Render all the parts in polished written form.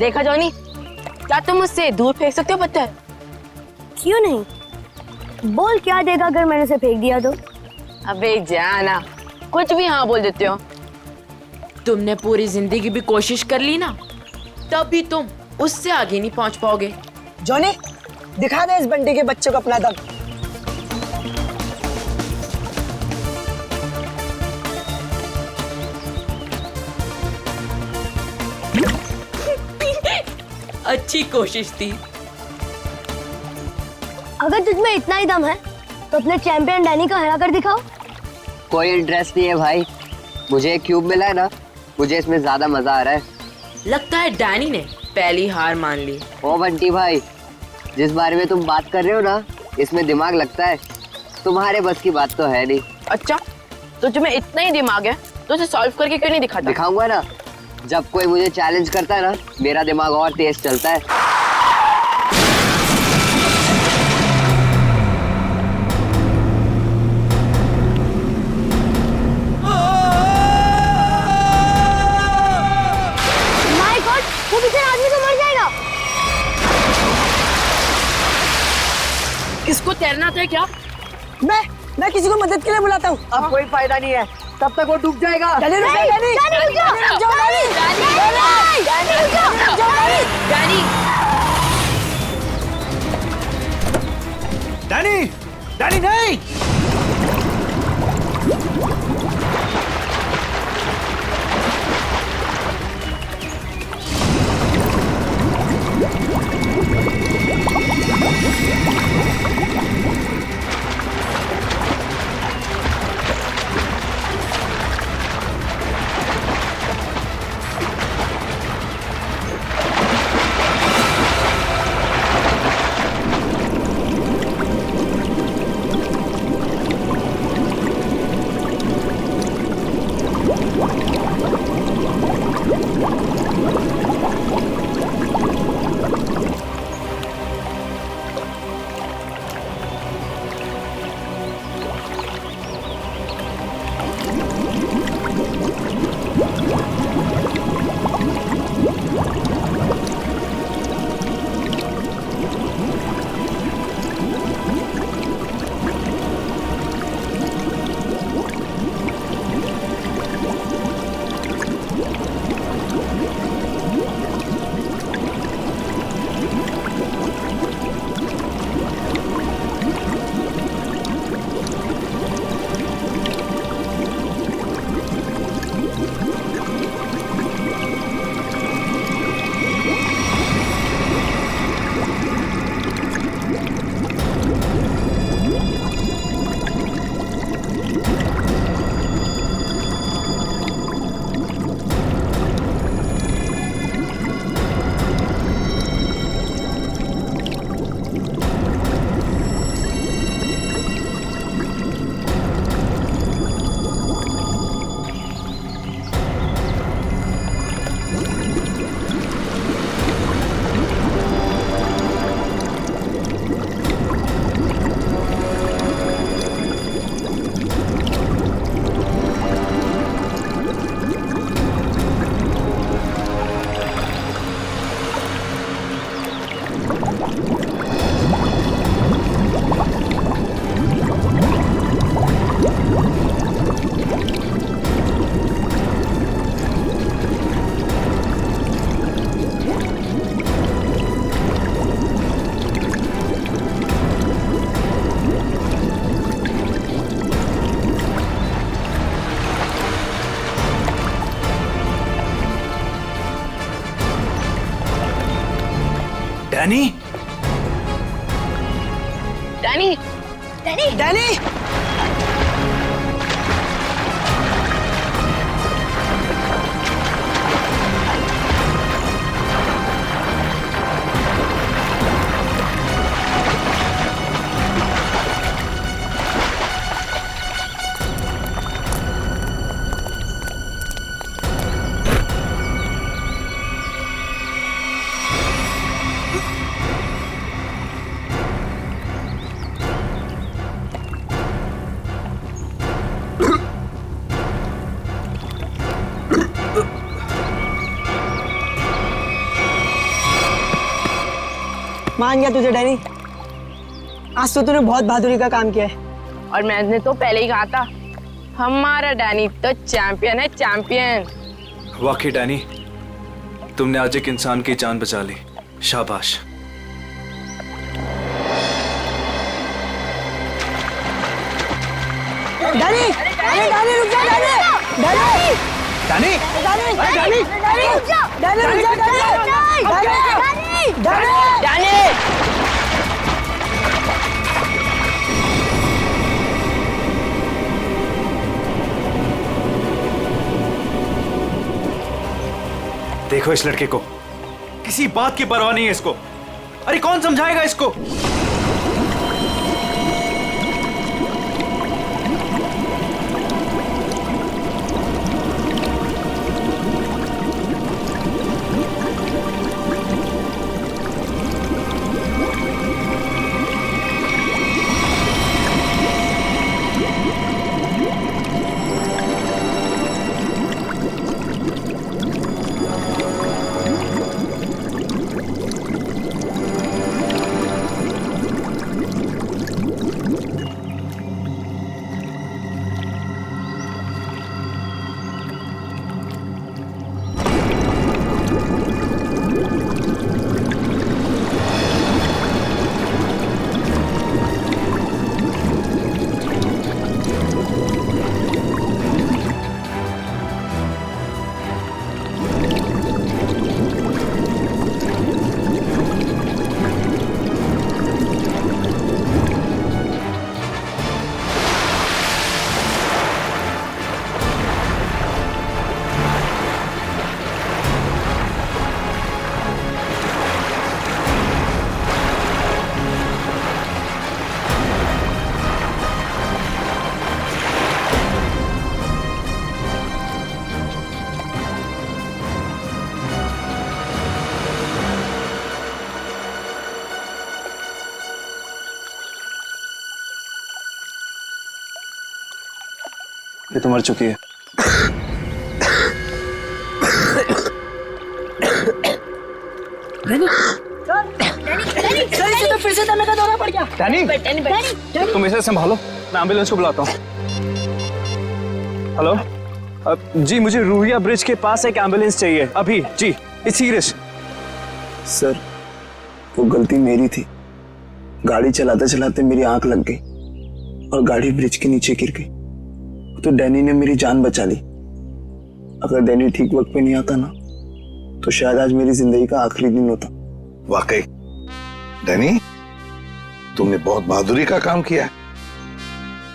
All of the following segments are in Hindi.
देखा जॉनी, क्या तुम मुझसे दूर फेंक सकते हो पत्थर? क्यों नहीं? बोल क्या देगा अगर मैंने उसे फेंक दिया तो? अबे जाना, कुछ भी हाँ बोल देते हो। तुमने पूरी जिंदगी भी कोशिश कर ली ना, तब भी तुम उससे आगे नहीं पहुंच पाओगे। जॉनी, दिखा दे इस बंटी के बच्चे को अपना दम। अच्छी कोशिश थी। अगर तुझमें इतना ही दम है तो अपने चैंपियन डैनी को हरा कर दिखाओ। कोई इंटरेस्ट नहीं है भाई, मुझे एक क्यूब मिला है ना, मुझे इसमें ज्यादा मजा आ रहा है। लगता है डैनी ने पहली हार मान ली। ओ बंटी भाई, जिस बारे में तुम बात कर रहे हो ना, इसमें दिमाग लगता है, तुम्हारे बस की बात तो है नहीं। अच्छा, तो तुम्हें इतना ही दिमाग है तो उसे सॉल्व करके क्यों नहीं दिखाता? दिखाऊंगा ना, जब कोई मुझे चैलेंज करता है ना, मेरा दिमाग और तेज चलता है। माय गॉड, वो बेचारा आदमी तो मर जाएगा। किसको तैरना आता है क्या? मैं किसी को मदद के लिए बुलाता हूँ। अब कोई फायदा नहीं है, तब तक वो डूब जाएगा। डैनी, डैनी नहीं। डैनी, डैनी, डैनी, डैनी, मान गया तुझे डैनी, आज तो तूने बहुत बहादुरी का काम किया है। और मैंने तो पहले ही कहा था, हमारा डैनी तो चैंपियन है, चैंपियन। वाकई डैनी, तुमने आज एक इंसान की जान बचा ली, शाबाश। डैनी, अरे डैनी रुक जा, Danny, Danny, Danny, Danny, Danny, Danny रुक जा, डैनी रुक जा, डैनी, डैनी, डैनी। डैनी! देखो इस लड़के को, किसी बात की परवाह नहीं है इसको। अरे कौन समझाएगा इसको? ये तो मर चुकी है। सर, इसे तो फिर से दमे का दौरा पड़ गया। डैनी, तुम इसे संभालो, मैं एम्बुलेंस को बुलाता हूँ। हेलो, जी मुझे रूहिया ब्रिज के पास एक एम्बुलेंस चाहिए अभी। जी, इट्स सीरियस। सर, वो गलती मेरी थी। गाड़ी चलाते चलाते मेरी आंख लग गई और गाड़ी ब्रिज के नीचे गिर गई। तो डैनी ने मेरी जान बचा ली। अगर डैनी ठीक वक्त पे नहीं आता ना, तो शायद आज मेरी जिंदगी का आखिरी दिन होता। वाकई डैनी, तुमने बहुत बहादुरी का काम किया है।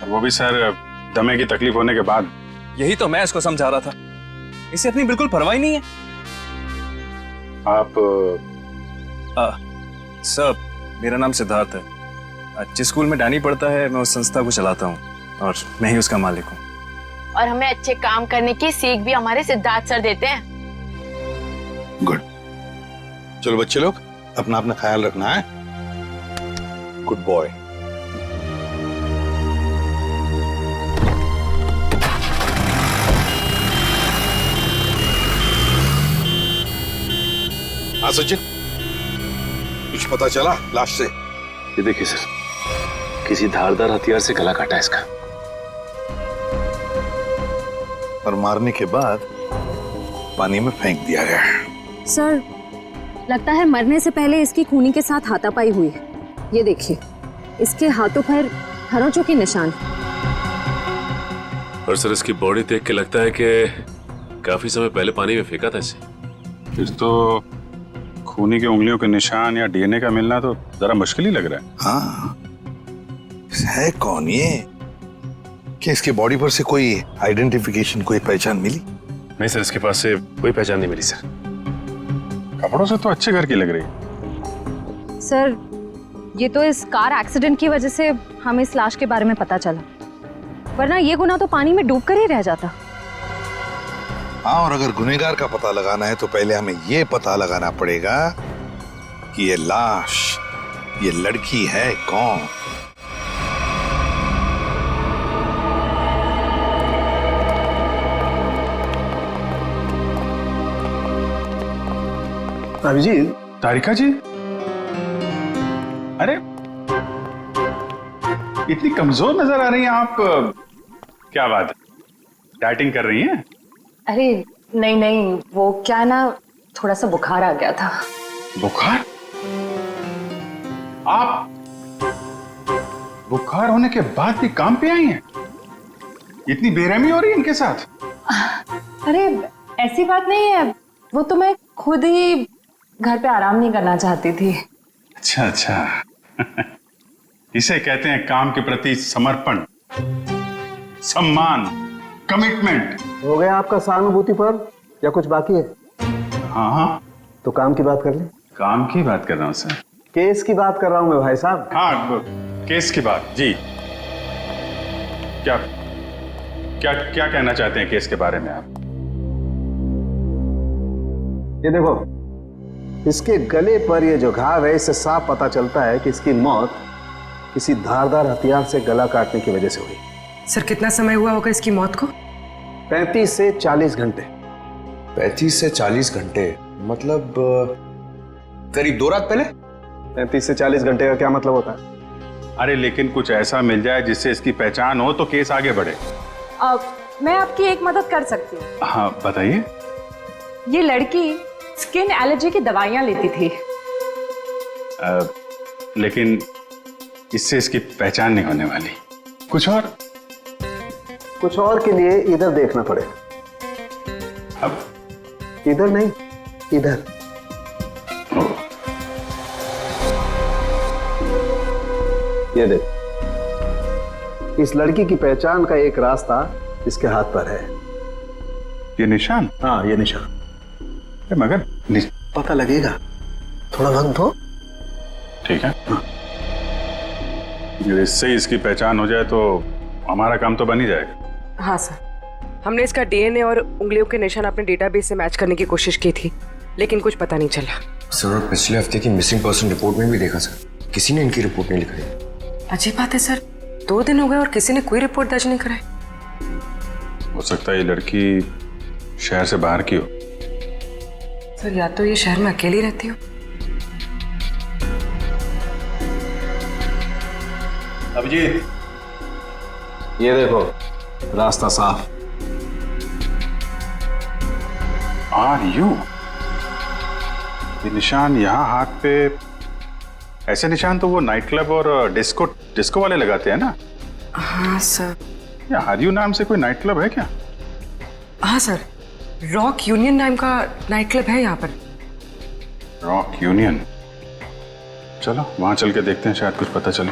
और वो भी सर, दमे की तकलीफ होने के बाद। यही तो मैं इसको समझा रहा था, इसे अपनी बिल्कुल परवाह ही नहीं है। आप सर, मेरा नाम सिद्धार्थ है। जिस स्कूल में डैनी पढ़ता है, मैं उस संस्था को चलाता हूँ और मैं ही उसका मालिक हूँ। और हमें अच्छे काम करने की सीख भी हमारे सिद्धार्थ सर देते हैं। गुड। चलो बच्चे लोग, अपना अपना ख्याल रखना है। Good boy. हाँ सचिन, कुछ पता चला लाश से? ये देखिए सर, किसी धारदार हथियार से गला काटा इसका। और मारने के बाद पानी में फेंक दिया गया। सर, लगता है मरने से पहले इसकी खूनी के साथ हाथापाई हुई है। ये देखिए, इसके हाथों पर खरोंचों के निशान। और सर, इसकी बॉडी देख के लगता है कि काफी समय पहले पानी में फेंका था इसे। फिर तो खूनी की उंगलियों के निशान या डीएनए का मिलना तो जरा मुश्किल ही लग रहा है। हाँ, है कौन ये? क्या इसके बॉडी पर से कोई आइडेंटिफिकेशन, कोई पहचान मिली? नहीं सर, इसके पास से कोई पहचान नहीं मिली सर। कपड़ों से तो अच्छे घर की लग रही है। सर, ये तो इस कार एक्सीडेंट की वजह से हमें इस लाश के बारे में पता चला, वरना ये गुनाह तो पानी में डूब कर ही रह जाता। हाँ, और अगर गुनहगार का पता लगाना है तो पहले हमें ये पता लगाना पड़ेगा कि ये लाश, ये लड़की है कौन। अभिजीत, तारिका जी, इतनी कमजोर नजर आ रही हैं आप। क्या बात है, डाइटिंग कर रही हैं? अरे नहीं नहीं, वो क्या ना, थोड़ा सा बुखार आ गया था। बुखार? आप बुखार होने के बाद भी काम पे आई हैं? इतनी बेरहमी हो रही है इनके साथ? अरे ऐसी बात नहीं है, वो तो मैं खुद ही घर पे आराम नहीं करना चाहती थी। अच्छा अच्छा। इसे कहते हैं काम के प्रति समर्पण, सम्मान, कमिटमेंट। हो गया आपका सहानुभूति पर या कुछ बाकी है? हाँ हाँ, तो काम की बात कर ले। काम की बात कर रहा हूँ सर। केस की बात कर रहा हूँ मैं भाई साहब। हाँ, केस की बात जी। क्या क्या क्या कहना चाहते हैं केस के बारे में आप? ये देखो, इसके गले पर ये जो घाव है, इससे साफ पता चलता है कि इसकी मौत किसी धारदार हथियार से गला काटने की वजह से हुई। सर कितना समय हुआ होगा इसकी मौत को? 35 से 40 घंटे। 35 से 40 घंटे मतलब करीब 2 रात पहले। 35 से 40 घंटे का क्या मतलब होता है? अरे लेकिन कुछ ऐसा मिल जाए जिससे इसकी पहचान हो तो केस आगे बढ़े। मैं आपकी एक मदद कर सकती हूँ। हाँ बताइए। ये लड़की स्किन एलर्जी की दवाइयाँ लेती थी। लेकिन इससे इसकी पहचान नहीं होने वाली। कुछ और के लिए इधर देखना पड़ेगा। अब इधर नहीं, इधर। ये देख, इस लड़की की पहचान का एक रास्ता इसके हाथ पर है। ये निशान? हाँ, ये निशान। मगर पता लगेगा, थोड़ा वक्त दो। ठीक है। अगर इससे इसकी पहचान हो जाए तो हमारा काम तो बन ही जाएगा। हाँ सर, हमने इसका डीएनए और उंगलियों के निशान अपने डेटाबेस से मैच करने की कोशिश की थी, लेकिन कुछ पता नहीं चला। सर और पिछले हफ्ते की मिसिंग पर्सन रिपोर्ट में भी देखा सर, किसी ने इनकी रिपोर्ट नहीं लिखाई। अजीब बात है सर, 2 दिन हो गए और किसी ने कोई रिपोर्ट दर्ज नहीं कराई। हो सकता है ये लड़की शहर से बाहर की हो। सर या तो ये शहर में अकेली रहती हो। अभिजीत, ये देखो, रास्ता साफ। Are you? ये निशान यहाँ हाथ पे, ऐसे निशान तो वो नाइट क्लब और डिस्को वाले लगाते हैं ना? हाँ सर। या आर यू नाम से कोई नाइट क्लब है क्या? हाँ सर, रॉक यूनियन नाम का नाइट क्लब है यहाँ पर। Rock union? चलो वहां चल के देखते हैं, शायद कुछ पता चले।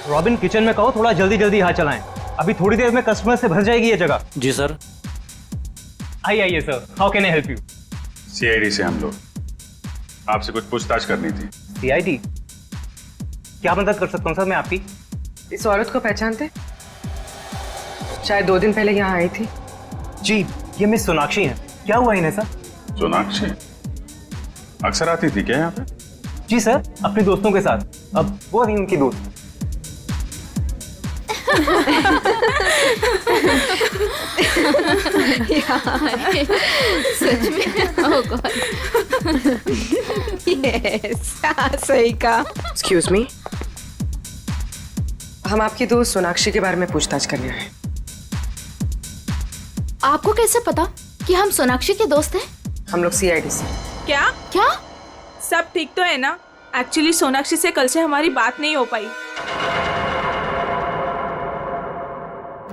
रॉबिन, किचन में कहो थोड़ा जल्दी जल्दी हाथ चलाएं, अभी थोड़ी देर में कस्टमर से भर जाएगी ये जगह। जी सर। आइए sir, how can I help you? CID से हम लोग, आपसे कुछ पूछताछ करनी थी। सीआईडी? क्या मदद कर सकता हूँ सर मैं आपकी? इस औरत को पहचानते? शायद 2 दिन पहले यहाँ आई थी। जी, ये मिस सोनाक्षी हैं। क्या हुआ इन्हें सर? सोनाक्षी अक्सर आती थी क्या यहाँ पे? जी सर, अपने दोस्तों के साथ। अब वो नहीं उनकी दोस्त। सच में? ओह गॉड। यस, सही कहा। एक्सक्यूज मी, हम आपकी दोस्त सोनाक्षी के बारे में पूछताछ करने आए। आपको कैसे पता कि हम सोनाक्षी के दोस्त हैं? हम लोग सीआईडी से। क्या? सब ठीक तो है ना? एक्चुअली सोनाक्षी से कल से हमारी बात नहीं हो पाई।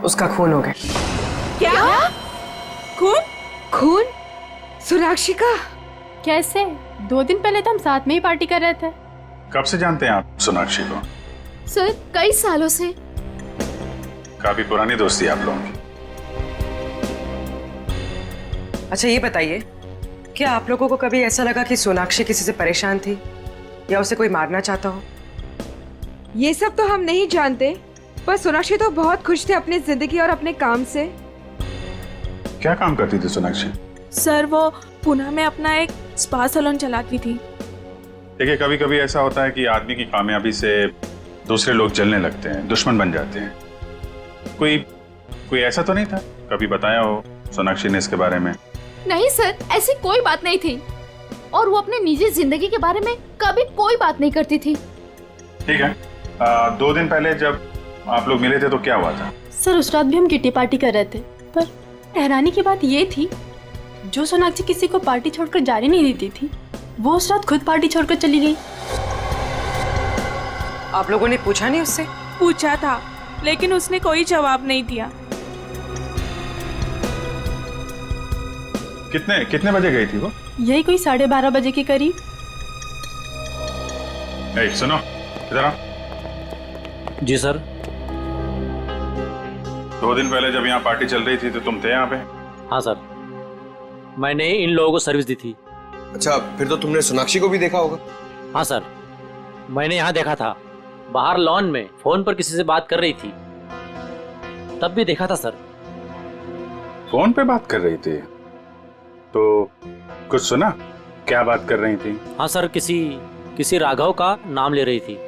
उसका खून हो गया। क्या? खून? खून? सोनाक्षी का? कैसे? 2 दिन पहले तो हम साथ में ही पार्टी कर रहे थे। कब से जानते हैं आप सोनाक्षी को? सर, कई सालों से। काफी पुरानी दोस्ती है आप लोगों की। अच्छा ये बताइए, क्या आप लोगों को कभी ऐसा लगा कि सोनाक्षी किसी से परेशान थी या उसे कोई मारना चाहता हो? ये सब तो हम नहीं जानते, पर सोनाक्षी तो बहुत खुश थे अपनी जिंदगी और अपने काम से। क्या काम करती थी सोनाक्षी? सर वो पुणे में अपना एक स्पा सैलून चलाती थी। देखिए, कभी कभी ऐसा होता है कि आदमी की कामयाबी से दूसरे लोग जलने लगते हैं, दुश्मन बन जाते हैं। कोई ऐसा तो नहीं था? कभी बताया हो सोनाक्षी ने इसके बारे में? नहीं सर, ऐसी कोई बात नहीं थी, और वो अपने निजी जिंदगी के बारे में कभी कोई बात नहीं करती थी। ठीक है, 2 दिन पहले जब आप लोग मिले थे तो क्या हुआ था? सर उस रात भी हम किटी पार्टी कर रहे थे, पर हैरानी की बात ये थी, जो सोनाक्षी किसी को पार्टी छोड़कर जाने नहीं देती थी, वो उस रात खुद पार्टी छोड़कर चली गई। आप लोगों ने पूछा नहीं उससे? पूछा था, लेकिन उसने कोई जवाब नहीं दिया। कितने बजे गई थी वो? यही कोई 12:30 बजे के करीब। सुनो इधर आओ। जी सर। 2 दिन पहले जब यहाँ पार्टी चल रही थी तो तुम थे यहाँ पे? हाँ सर, मैंने इन लोगों को सर्विस दी थी। अच्छा, फिर तो तुमने सोनाक्षी को भी देखा होगा? हाँ सर, मैंने यहाँ देखा था, बाहर लॉन में फोन पर किसी से बात कर रही थी, तब भी देखा था सर। फोन पे बात कर रही थी? तो कुछ सुना? क्या बात कर रही थी? हाँ सर, किसी राघव का नाम ले रही थी,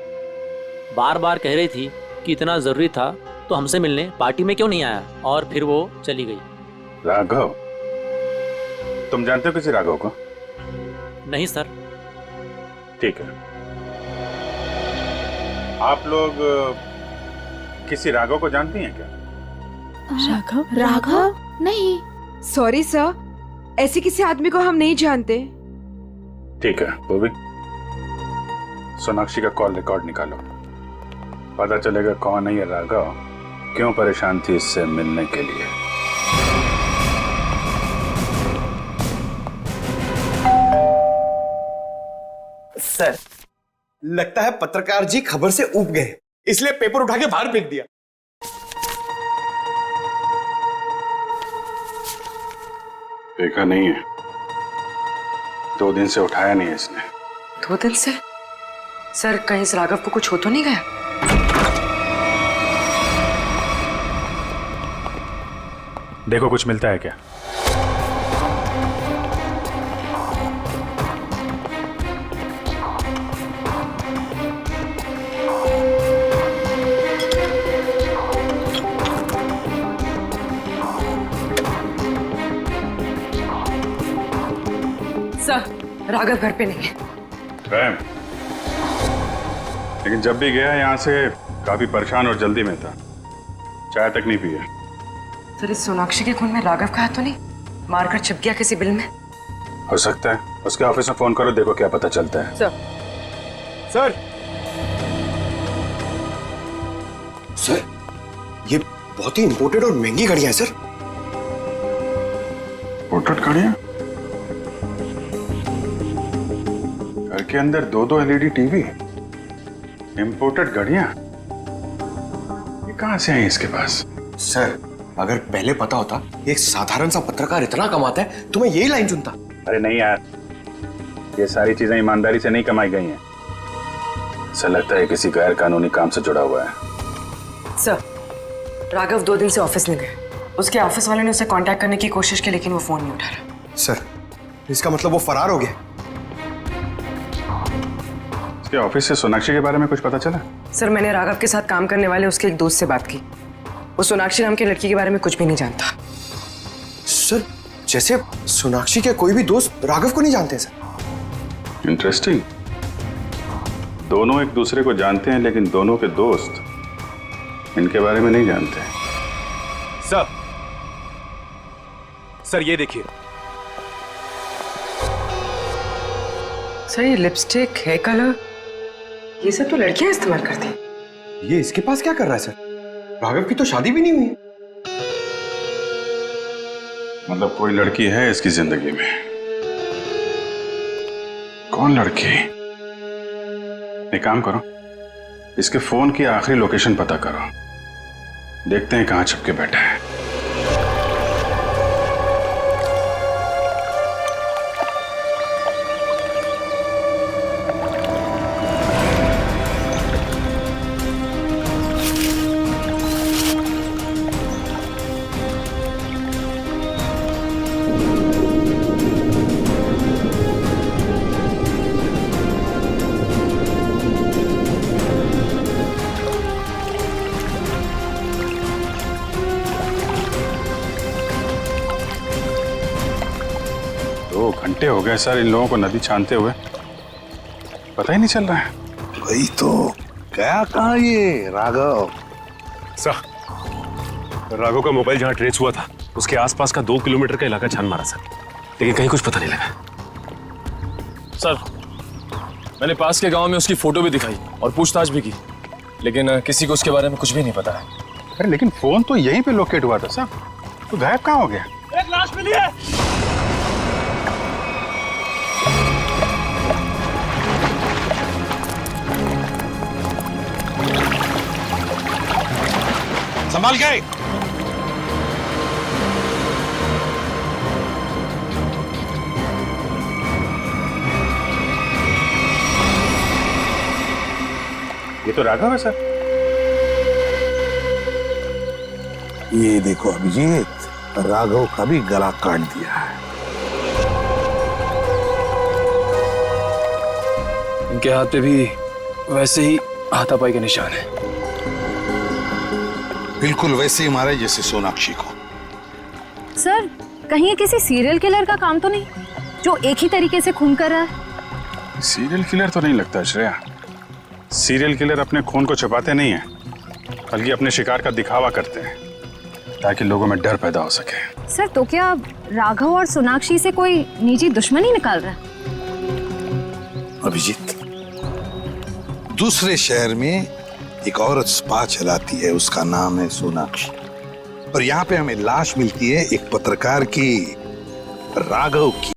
बार बार कह रही थी कि इतना जरूरी था तो हमसे मिलने पार्टी में क्यों नहीं आया, और फिर वो चली गई। राघव? तुम जानते हो किसी राघव को? नहीं सर। ठीक है, आप लोग किसी राघव को जानती हैं क्या? राघव? राघव? नहीं। सॉरी सर, ऐसे किसी आदमी को हम नहीं जानते। ठीक है, वो भी सोनाक्षी का कॉल रिकॉर्ड निकालो, पता चलेगा कौन है ये राघव, क्यों परेशान थी इससे मिलने के लिए। सर, लगता है पत्रकार जी खबर से ऊब गए, इसलिए पेपर उठा के बाहर फेंक दिया। देखा नहीं है, 2 दिन से उठाया नहीं है इसने। 2 दिन से? सर, कहीं इस राघव को कुछ हो तो नहीं गया? देखो कुछ मिलता है क्या? सर, राघव घर पे नहीं है। प्रेम, लेकिन जब भी गया यहाँ से काफी परेशान और जल्दी में था, चाय तक नहीं पिया। सर, इस सोनाक्षी के खून में राघव का हाथ तो नहीं? मारकर छिप गया किसी बिल में? हो सकता है, उसके ऑफिस में फोन करो, देखो क्या पता चलता है। सर, सर, ये बहुत ही इंपोर्टेड और महंगी घड़ियां हैं सर। इंपोर्टेड घड़ियां? घर के अंदर 2-2 LED टीवी, इंपोर्टेड घड़ियां, ये कहां से आई इसके पास? सर, अगर पहले पता होता एक साधारण सा पत्रकार इतना कमाता है तो मैं यही लाइन चुनता। अरे नहीं यार, ये सारी चीजें ईमानदारी से नहीं कमाई गई हैं। ऐसा लगता है किसी गैर कानूनी काम से जुड़ा हुआ है। सर, राघव 2 दिन से ऑफिस नहीं गए। उसके ऑफिस वाले ने उसे कांटेक्ट करने की कोशिश की, लेकिन वो फोन नहीं उठा रहा। सर, इसका मतलब वो फरार हो गया? उसके ऑफिस से सोनाक्षी के बारे में कुछ पता चला? सर, मैंने राघव के साथ काम करने वाले उसके एक दोस्त से बात की, वो सोनाक्षी नाम की लड़की के बारे में कुछ भी नहीं जानता। सर, जैसे सोनाक्षी के कोई भी दोस्त राघव को नहीं जानते सर। इंटरेस्टिंग, दोनों एक दूसरे को जानते हैं लेकिन दोनों के दोस्त इनके बारे में नहीं जानते। सर ये देखिए। सर, ये लिपस्टिक, हेयर कलर, ये सब तो लड़कियां इस्तेमाल करती हैं। ये इसके पास क्या कर रहा है सर? राघव की तो शादी भी नहीं हुई है। मतलब कोई लड़की है इसकी जिंदगी में? कौन लड़की? एक काम करो, इसके फोन की आखिरी लोकेशन पता करो, देखते हैं कहां छुप के बैठा है। घंटे हो गए सर इन लोगों को नदी छानते हुए, पता ही नहीं चल रहा है। वही तो गया कहाँ ये राघव? सर, राघव का मोबाइल जहाँ ट्रेस हुआ था उसके आसपास का 2 किलोमीटर का इलाका छान मारा सर, लेकिन कहीं कुछ पता नहीं लगा। सर, मैंने पास के गांव में उसकी फोटो भी दिखाई और पूछताछ भी की, लेकिन किसी को उसके बारे में कुछ भी नहीं पता है। अरे लेकिन फोन तो यहीं पे लोकेट हुआ था सर, तो गायब कहाँ हो गया? एक लाश मिली है। संभाल गए। ये तो राघव है सर। ये देखो अभिजीत, राघव का भी गला काट दिया है। इनके हाथ पे भी वैसे ही हाथापाई के निशान है। बिल्कुल वैसे ही मारे जैसे सोनाक्षी को। सर, कहीं ये किसी सीरियल किलर का काम तो नहीं जो एक ही तरीके से खून कर रहा है? सीरियल किलर तो नहीं लगता श्रेया। सीरियल किलर अपने खून को छुपाते नहीं हैं, बल्कि अपने शिकार का दिखावा करते हैं ताकि लोगों में डर पैदा हो सके। सर, तो क्या राघव और सोनाक्षी से कोई निजी दुश्मनी निकाल रहा है? अभिजीत, दूसरे शहर में एक औरत स्पा चलाती है, उसका नाम है सोनाक्षी, और यहाँ पे हमें लाश मिलती है एक पत्रकार की, राघव की।